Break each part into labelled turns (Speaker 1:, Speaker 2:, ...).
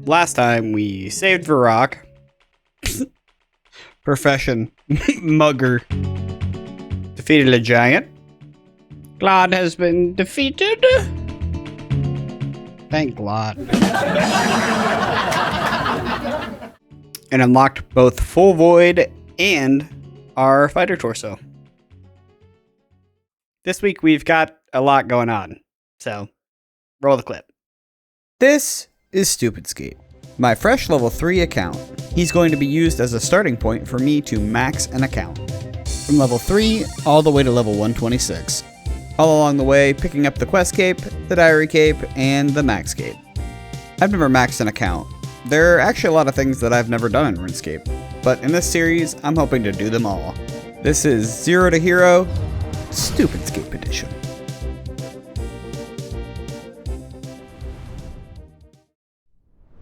Speaker 1: last time we saved Varrock. Profession. Mugger. Defeated a giant. Glod has been defeated. Thank Glod. And unlocked both Full Void and our fighter torso. This week we've got a lot going on, so roll the clip.
Speaker 2: This is StupidScape, my fresh level 3 account. He's going to be used as a starting point for me to max an account. From level 3 all the way to level 126. All along the way, picking up the quest cape, the diary cape, and the max cape. I've never maxed an account. There are actually a lot of things that I've never done in RuneScape, but in this series, I'm hoping to do them all. This is Zero to Hero, StupidScape Edition.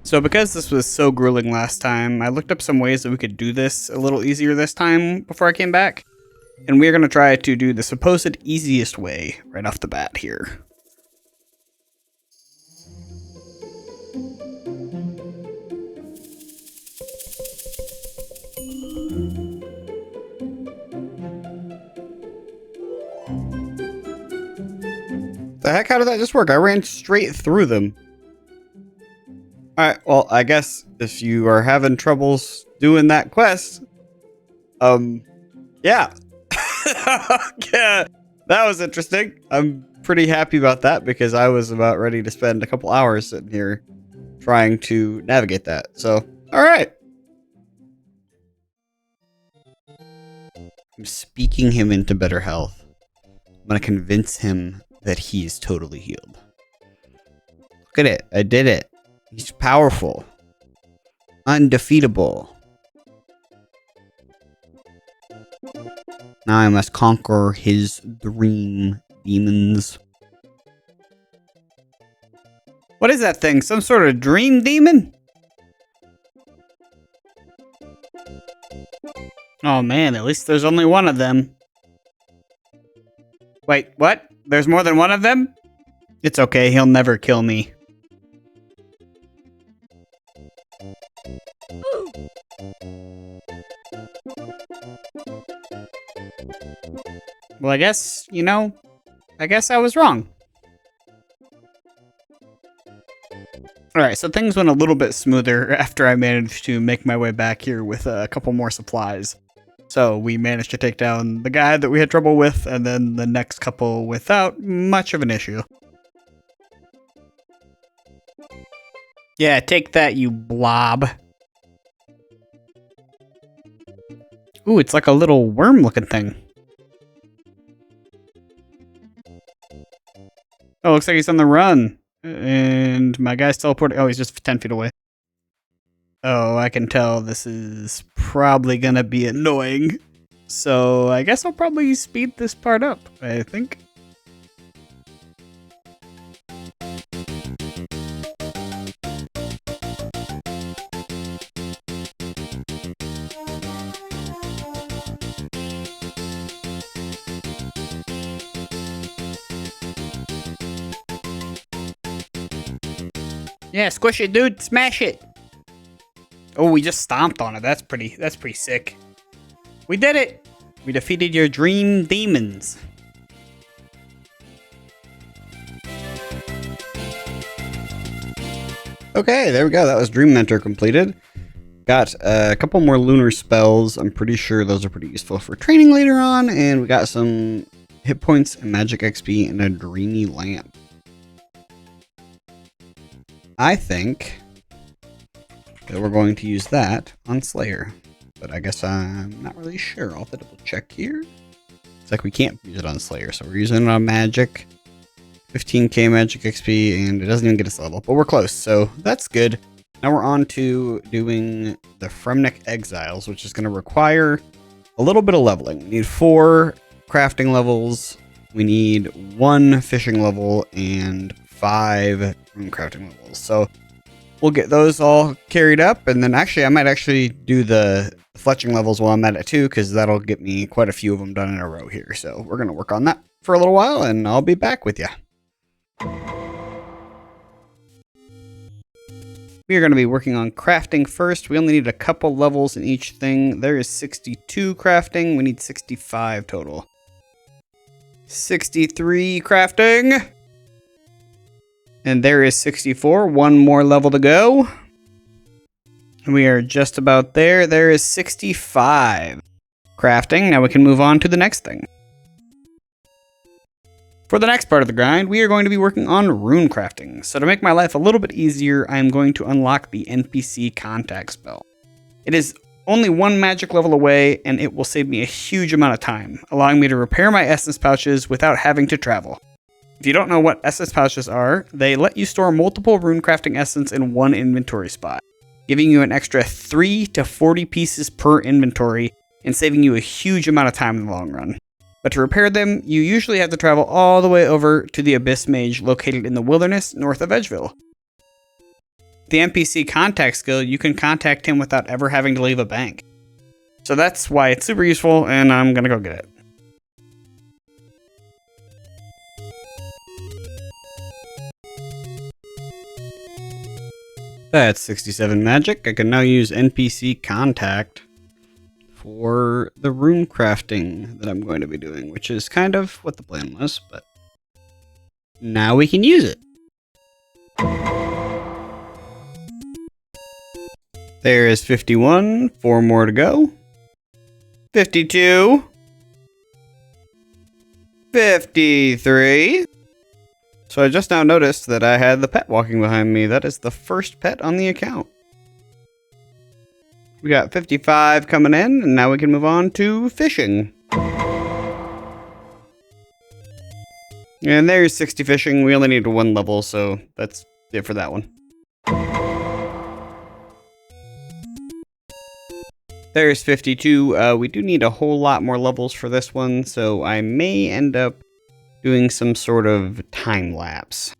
Speaker 1: So because this was so grueling last time, I looked up some ways that we could do this a little easier this time before I came back. And we're going to try to do the supposed easiest way right off the bat here. The heck, how did that just work? I ran straight through them. Alright, well, I guess if you are having troubles doing that quest, yeah. Yeah, that was interesting. I'm pretty happy about that because I was about ready to spend a couple hours sitting here trying to navigate that. So, alright. I'm speaking him into better health. I'm going to convince him that he is totally healed. Look at it. I did it. He's powerful. Undefeatable. Now I must conquer his dream demons. What is that thing? Some sort of dream demon? Oh man, at least there's only one of them. Wait, what? There's more than one of them? It's okay, he'll never kill me. Well, I guess, I guess I was wrong. Alright, so things went a little bit smoother after I managed to make my way back here with a couple more supplies. So we managed to take down the guy that we had trouble with, and then the next couple without much of an issue. Yeah, take that, you blob. Ooh, it's like a little worm-looking thing. Oh, looks like he's on the run. And my guy's teleporting. Oh, he's just 10 feet away. Oh, I can tell this is probably gonna be annoying. So I guess I'll probably speed this part up, I think. Yeah, squish it, dude. Smash it. Oh, we just stomped on it. That's pretty sick. We did it. We defeated your dream demons. Okay, there we go. That was Dream Mentor completed. Got a couple more lunar spells. I'm pretty sure those are pretty useful for training later on. And we got some hit points and magic XP and a dreamy lamp. I think that we're going to use that on Slayer, but I guess I'm not really sure. I'll have to double check here. It's like we can't use it on Slayer, so we're using it on Magic. 15k Magic XP, and it doesn't even get us a level, but we're close, so that's good. Now we're on to doing the Fremennik Exiles, which is going to require a little bit of leveling. We need 4 crafting levels, we need 1 fishing level, and 5 rune crafting levels. So we'll get those all carried up, and then actually I might actually do the fletching levels while I'm at it too, because that'll get me quite a few of them done in a row here. So we're going to work on that for a little while, and I'll be back with you.
Speaker 2: We are going to be working on crafting first. We only need a couple levels in each thing. There is 62 crafting. We need 65 total. 63 crafting. And there is 64. One more level to go. We are just about there. There is 65 crafting. Now we can move on to the next thing. For the next part of the grind, we are going to be working on rune crafting. So to make my life a little bit easier, I am going to unlock the NPC contact spell. It is only one magic level away, and it will save me a huge amount of time, allowing me to repair my essence pouches without having to travel. If you don't know what essence pouches are, they let you store multiple rune crafting essence in one inventory spot, giving you an extra 3 to 40 pieces per inventory and saving you a huge amount of time in the long run. But to repair them, you usually have to travel all the way over to the Abyss Mage located in the wilderness north of Edgeville. The NPC contact skill, you can contact him without ever having to leave a bank. So that's why it's super useful, and I'm gonna go get it. That's 67 magic. I can now use NPC contact for the rune crafting that I'm going to be doing, which is kind of what the plan was, but now we can use it. There is 51, 4 more to go. 52. 53. So I just now noticed that I had the pet walking behind me. That is the first pet on the account. We got 55 coming in, and now we can move on to fishing. And there's 60 fishing. We only need 1 level, so that's it for that one. There's 52. We do need a whole lot more levels for this one, so I may end up doing some sort of time lapse.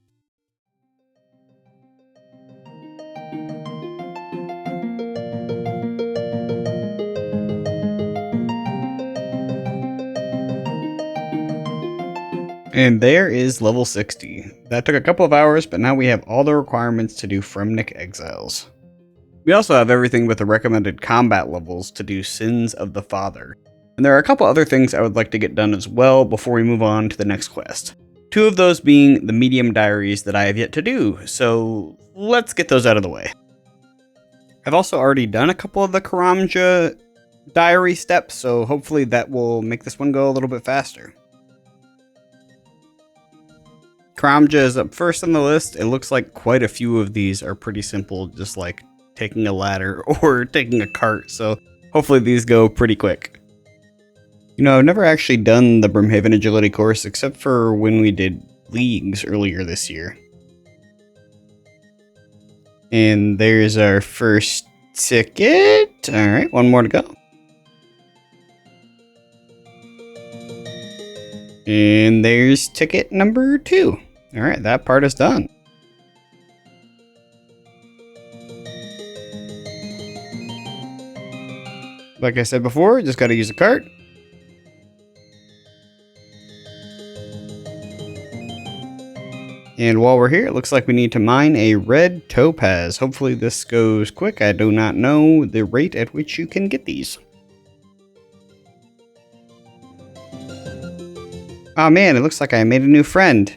Speaker 2: And there is level 60. That took a couple of hours, but now we have all the requirements to do Fremennik Exiles. We also have everything with the recommended combat levels to do Sins of the Father. And there are a couple other things I would like to get done as well before we move on to the next quest. 2 of those being the medium diaries that I have yet to do, so let's get those out of the way. I've also already done a couple of the Karamja Diary steps, so hopefully that will make this one go a little bit faster. Karamja is up first on the list. It looks like quite a few of these are pretty simple, just like taking a ladder or taking a cart, so hopefully these go pretty quick. You know, I've never actually done the Brimhaven Agility course except for when we did Leagues earlier this year. And there's our first ticket. Alright, 1 more to go. And there's ticket number 2. Alright, that part is done. Like I said before, just gotta use a cart. And while we're here, it looks like we need to mine a red topaz. Hopefully this goes quick. I do not know the rate at which you can get these. Oh man, it looks like I made a new friend.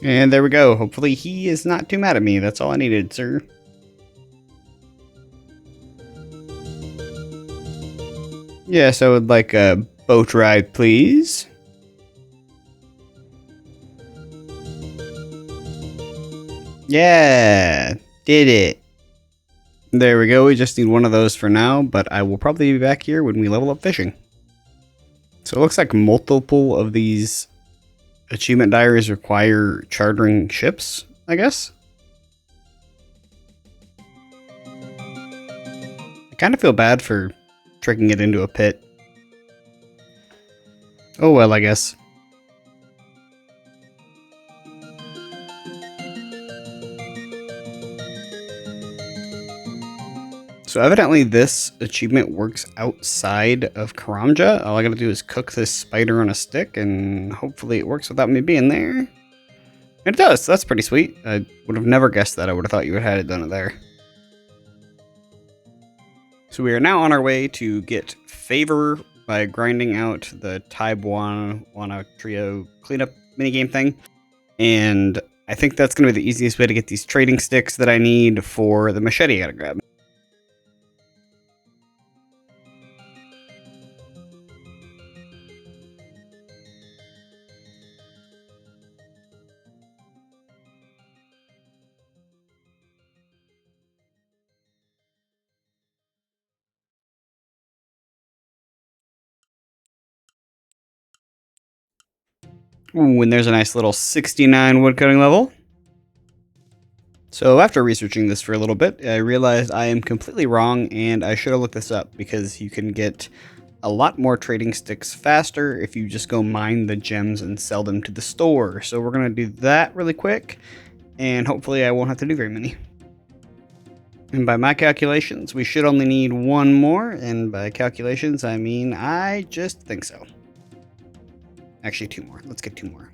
Speaker 2: And there we go. Hopefully he is not too mad at me. That's all I needed, sir. Yes, I would like a boat ride, please. Yeah, did it. There we go. We just need 1 of those for now, but I will probably be back here when we level up fishing. So it looks like multiple of these achievement diaries require chartering ships, I guess. I kind of feel bad for tricking it into a pit. Oh well, I guess.
Speaker 1: So evidently this achievement works outside of Karamja. All I gotta do is cook this spider on a stick, and hopefully it works without me being there. And it does. That's pretty sweet. I would have never guessed that. I would have thought you would have had it done there. So we are now on our way to get favor by grinding out the Taiwan Trio cleanup minigame thing. And I think that's going to be the easiest way to get these trading sticks that I need for the machete I gotta grab. Ooh, and there's a nice little 69 woodcutting level. So after researching this for a little bit, I realized I am completely wrong, and I should have looked this up because you can get a lot more trading sticks faster if you just go mine the gems and sell them to the store. So we're going to do that really quick, and hopefully I won't have to do very many. And by my calculations, we should only need one more, and by calculations, I mean I just think so. Actually, two more. Let's get two more.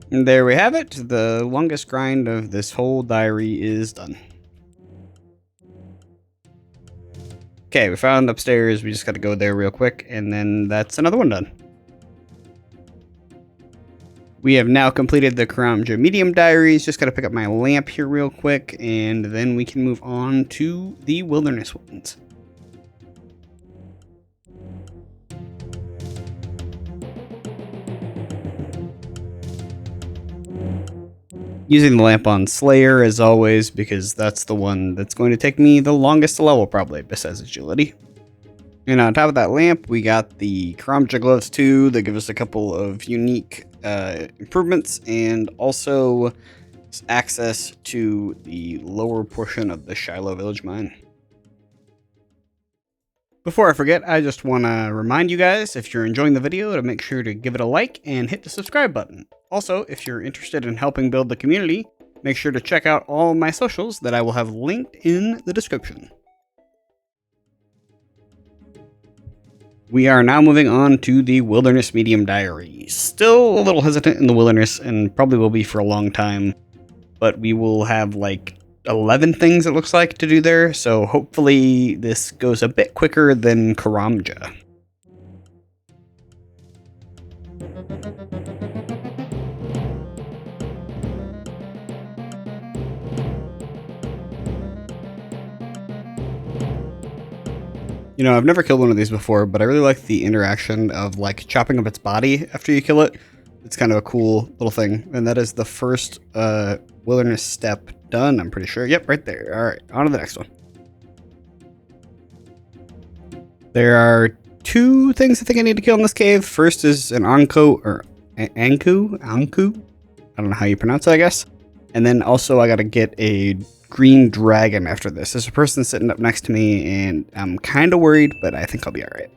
Speaker 1: And there we have it. The longest grind of this whole diary is done. Okay, we found upstairs. We just got to go there real quick, and then that's another one done. We have now completed the Karamja medium diaries. Just got to pick up my lamp here real quick, and then we can move on to the wilderness ones. Using the lamp on Slayer as always, because that's the one that's going to take me the longest to level probably, besides agility. And on top of that lamp, we got the Karamja gloves too, that give us a couple of unique improvements, and also access to the lower portion of the Shiloh Village Mine. Before I forget, I just want to remind you guys, if you're enjoying the video, to make sure to give it a like and hit the subscribe button. Also, if you're interested in helping build the community, make sure to check out all my socials that I will have linked in the description. We are now moving on to the Wilderness Medium Diary. Still a little hesitant in the wilderness, and probably will be for a long time, but we will have like 11 things it looks like to do there, so hopefully this goes a bit quicker than Karamja. You know, I've never killed one of these before, but I really like the interaction of like chopping up its body after you kill it. It's kind of a cool little thing, and that is the first wilderness step done, I'm pretty sure. Yep, right there. All right, on to the next one. There are two things I think I need to kill in this cave. First is an Anku, or Anku? I don't know how you pronounce it, I guess. And then also I gotta get a green dragon after this. There's a person sitting up next to me, and I'm kind of worried, but I think I'll be all right.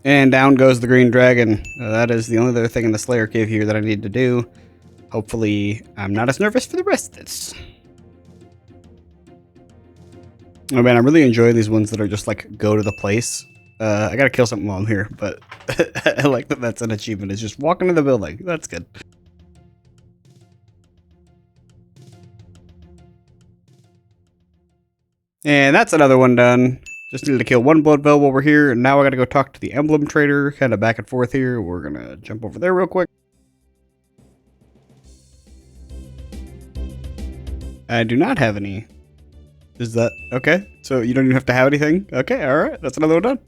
Speaker 1: And down goes the green dragon. That is the only other thing in the Slayer cave here that I need to do. Hopefully, I'm not as nervous for the rest of this. Oh man, I really enjoy these ones that are just like go to the place. I gotta kill something while I'm here, but I like that that's an achievement. It's just walk into the building. That's good. And that's another one done. Just needed to kill one blood veil while we're here, and now I gotta go talk to the emblem trader, kind of back and forth here. We're gonna jump over there real quick. I do not have any. Is that okay? So you don't even have to have anything? Okay, alright, that's another one done.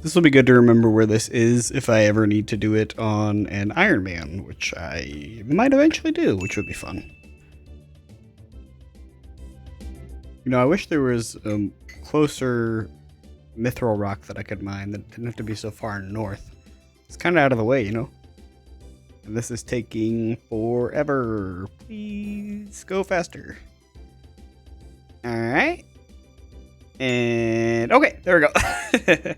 Speaker 1: This will be good to remember where this is if I ever need to do it on an Iron Man, which I might eventually do, which would be fun. You know, I wish there was a closer mithril rock that I could mine that didn't have to be so far north. It's kind of out of the way, you know? And this is taking forever. Please go faster. Alright. And okay, there we go.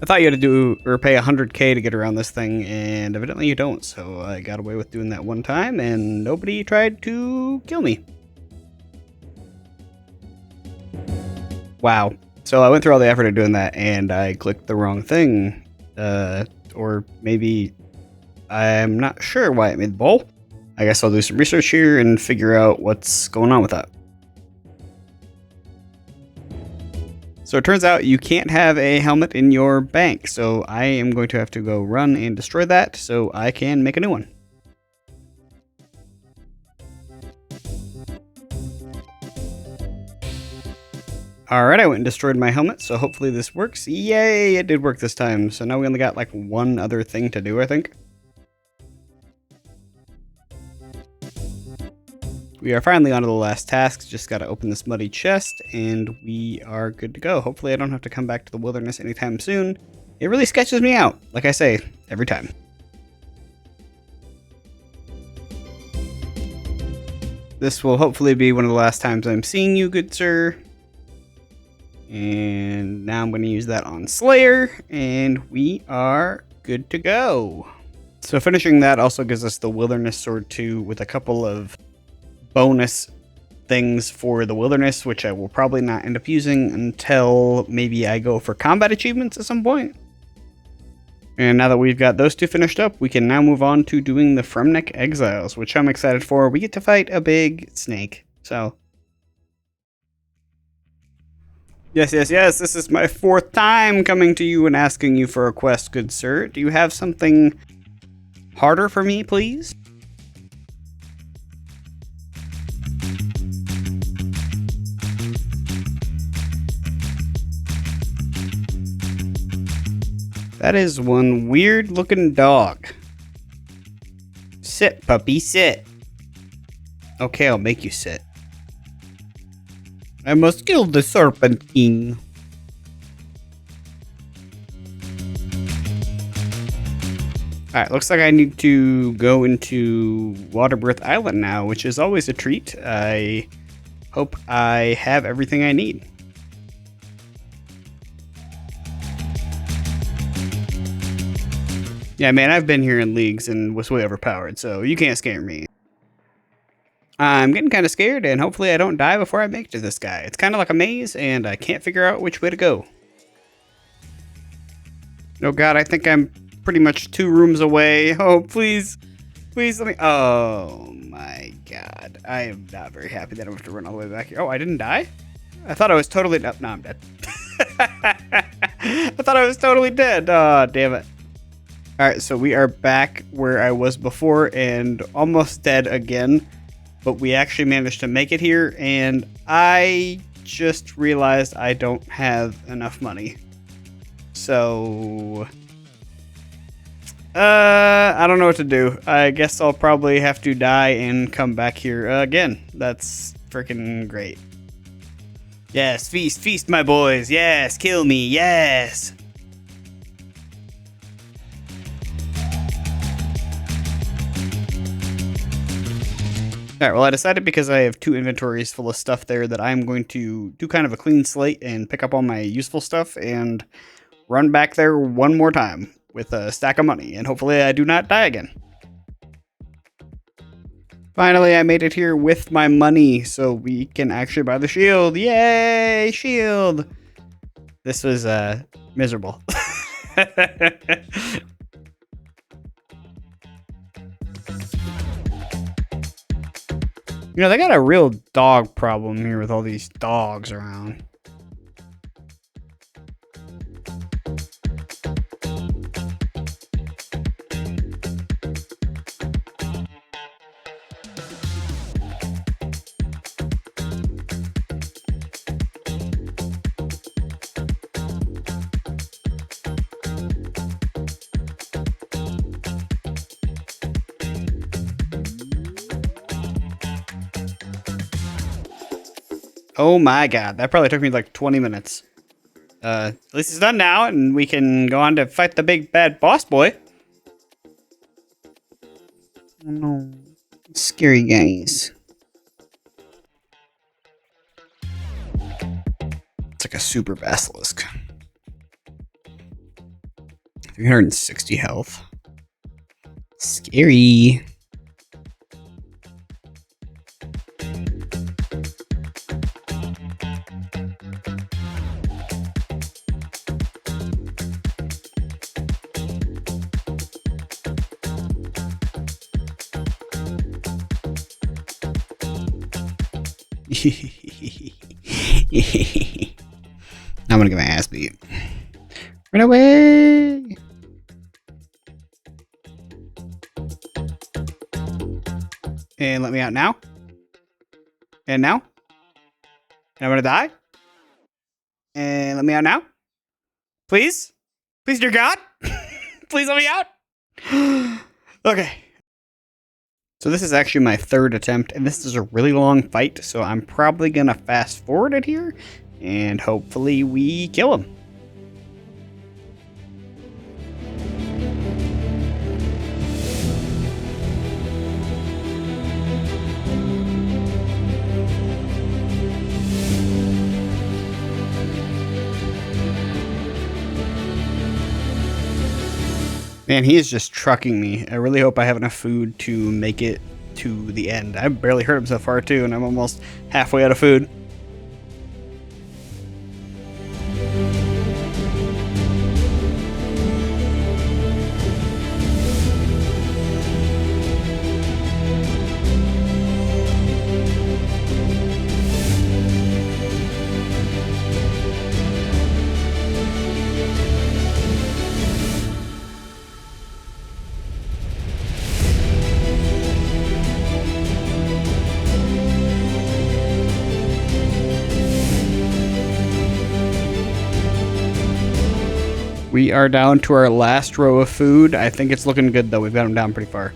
Speaker 1: I thought you had to do or pay 100k to get around this thing, and evidently you don't. So I got away with doing that one time, and nobody tried to kill me. Wow. So I went through all the effort of doing that, and I clicked the wrong thing. Or maybe I'm not sure why it made the bowl. I guess I'll do some research here and figure out what's going on with that. So it turns out you can't have a helmet in your bank, so I am going to have to go run and destroy that so I can make a new one. Alright, I went and destroyed my helmet, so hopefully this works. Yay, it did work this time. So now we only got like one other thing to do, I think. We are finally on to the last task. Just got to open this muddy chest, and we are good to go. Hopefully I don't have to come back to the wilderness anytime soon. It really sketches me out, like I say, every time. This will hopefully be one of the last times I'm seeing you, good sir. And now I'm going to use that on Slayer, and we are good to go. So finishing that also gives us the Wilderness Sword 2 with a couple of bonus things for the wilderness, which I will probably not end up using until maybe I go for combat achievements at some point. And now that we've got those two finished up, we can now move on to doing the Fremennik Exiles, which I'm excited for. We get to fight a big snake. So yes, this is my 4th time coming to you and asking you for a quest, good sir. Do you have something harder for me, please? That is one weird looking dog. Sit, puppy, sit. Okay, I'll make you sit. I must kill the Serpent King. Alright, looks like I need to go into Waterbirth Island now, which is always a treat. I hope I have everything I need. Yeah, man, I've been here in leagues and was way overpowered, so you can't scare me. I'm getting kind of scared, and hopefully I don't die before I make it to this guy. It's kind of like a maze, and I can't figure out which way to go. Oh god, I think I'm pretty much 2 rooms away. Oh, please. Please let me... Oh my god. I am not very happy that I have to run all the way back here. Oh, I didn't die? I thought I was totally... No, I'm dead. I thought I was totally dead. Oh, damn it. Alright, so we are back where I was before and almost dead again. But we actually managed to make it here, and I just realized I don't have enough money. So... I don't know what to do. I guess I'll probably have to die and come back here again. That's freaking great. Yes, feast, feast, my boys. Yes, kill me. Yes. Alright, well I decided because I have 2 inventories full of stuff there that I'm going to do kind of a clean slate and pick up all my useful stuff and run back there one more time with a stack of money, and hopefully I do not die again. Finally, I made it here with my money, so we can actually buy the shield. Yay, shield! This was miserable. You know, they got a real dog problem here with all these dogs around. Oh my god, that probably took me like 20 minutes. At least it's done now, and we can go on to fight the big bad boss boy. Oh no. Scary guys. It's like a super basilisk. 360 health. Scary. I'm gonna get my ass beat. Run away! And let me out now. And now. And I'm gonna die. And let me out now. Please? Please, dear God? Please let me out. Okay. So this is actually my third attempt, and this is a really long fight, so I'm probably gonna fast forward it here, and hopefully we kill him. Man, he is just trucking me. I really hope I have enough food to make it to the end. I've barely hurt him so far, too, and I'm almost halfway out of food. We are down to our last row of food. I think it's looking good, though. We've got him down pretty far.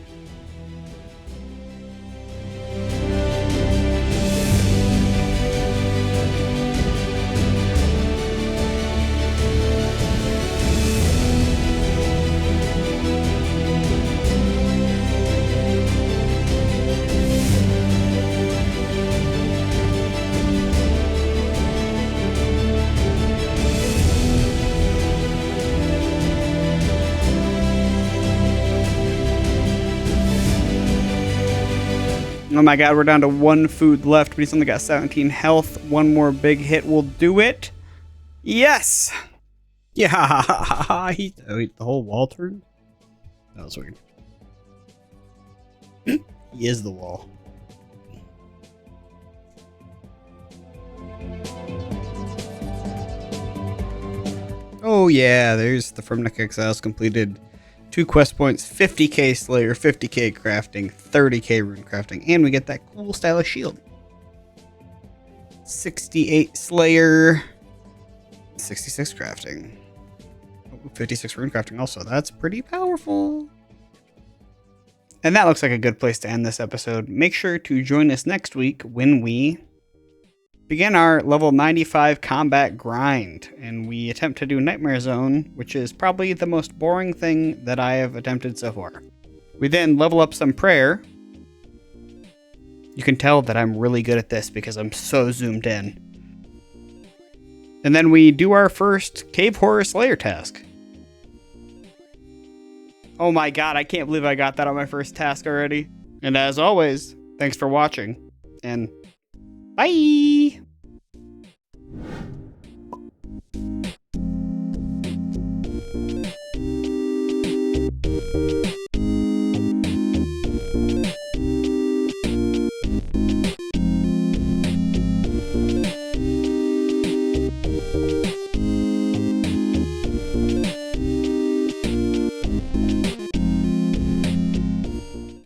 Speaker 1: Oh my god, we're down to one food left, but he's only got 17 health. One more big hit will do it. Yes! Yeah! Wait, the whole wall turned? That was weird. He is the wall. Oh yeah, there's the Fremennik Exiles completed. 2 quest points, 50k Slayer, 50k crafting, 30k rune crafting, and we get that cool stylish shield. 68 Slayer, 66 crafting, 56 rune crafting also. That's pretty powerful. And that looks like a good place to end this episode. Make sure to join us next week when we begin our level 95 combat grind, and we attempt to do Nightmare Zone, which is probably the most boring thing that I have attempted so far. We then level up some prayer. You can tell that I'm really good at this because I'm so zoomed in. And then we do our first Cave Horror Slayer task. Oh my god, I can't believe I got that on my first task already. And as always, thanks for watching, and bye!